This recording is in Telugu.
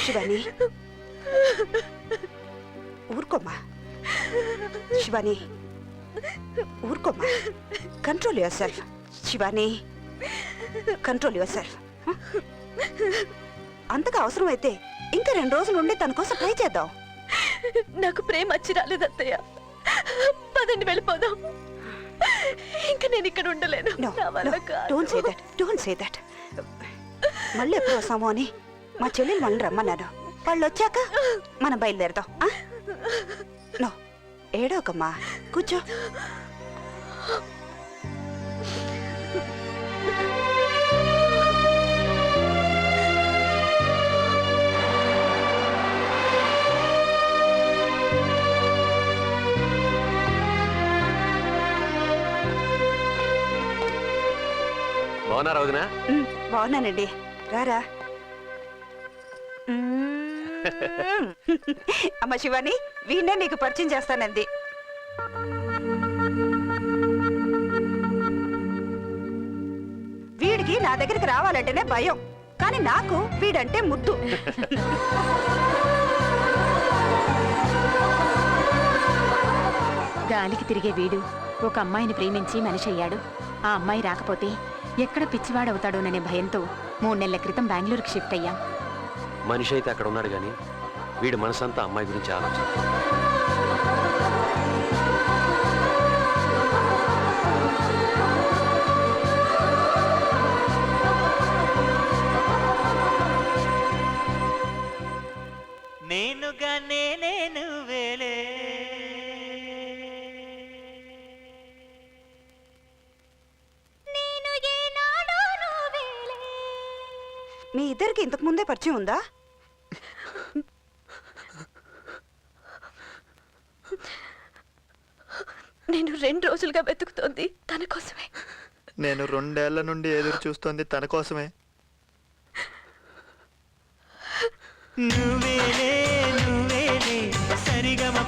శివాని ఊరుకోమ్మా. శివాని ఊరుకోమ్మా. Control yourself. Shivani control yourself. అంతగా అవసరమైతే ఇంకా 2 రోజులు ఉండి తన కోసం ట్రై చేద్దాం. నాకు ప్రేమ వచ్చి రాలేదు అత్తయ్య. పదండి వెళ్ళిపోదాం. ఇంకా నేను ఇక్కడ ఉండలేను. Don't say that. మళ్ళీ ఎప్పుడు వస్తామో అని మా చెల్లెలు వాళ్ళని రమ్మన్నాను. వాళ్ళు వచ్చాక మనం బయలుదేరదాం. నో ఏడోకమ్మా, కూర్చో. బాగున్నారా వదినా? బాగున్నానండి. రారా. అమ్మ శివాని, వీణ్ణే నీకు పరిచయం చేస్తానంది. వీడికి నా దగ్గరికి రావాలంటేనే భయం, కానీ నాకు వీడంటే ముద్దు. గాలికి తిరిగే వీడు ఒక అమ్మాయిని ప్రేమించి మనిషి అయ్యాడు. ఆ అమ్మాయి రాకపోతే ఎక్కడ పిచ్చివాడవుతాడోననే భయంతో 3 నెలల క్రితం బెంగళూరుకి షిఫ్ట్ అయ్యాం. మనిషి అయితే అక్కడ ఉన్నాడు కానీ వీడి మనసంతా అమ్మాయి గురించి ఆలోచన. నేనుగా నేను వేలే మీ ఇద్దరికి ఇంతకు ముందే పరిచయం ఉందా? నేను 2 రోజులుగా వెతుకుతోంది తన కోసమే. నేను 2 ఏళ్ల నుండి ఎదురు చూస్తోంది తన కోసమే. నువ్వేలే నువ్వేలే సరిగమ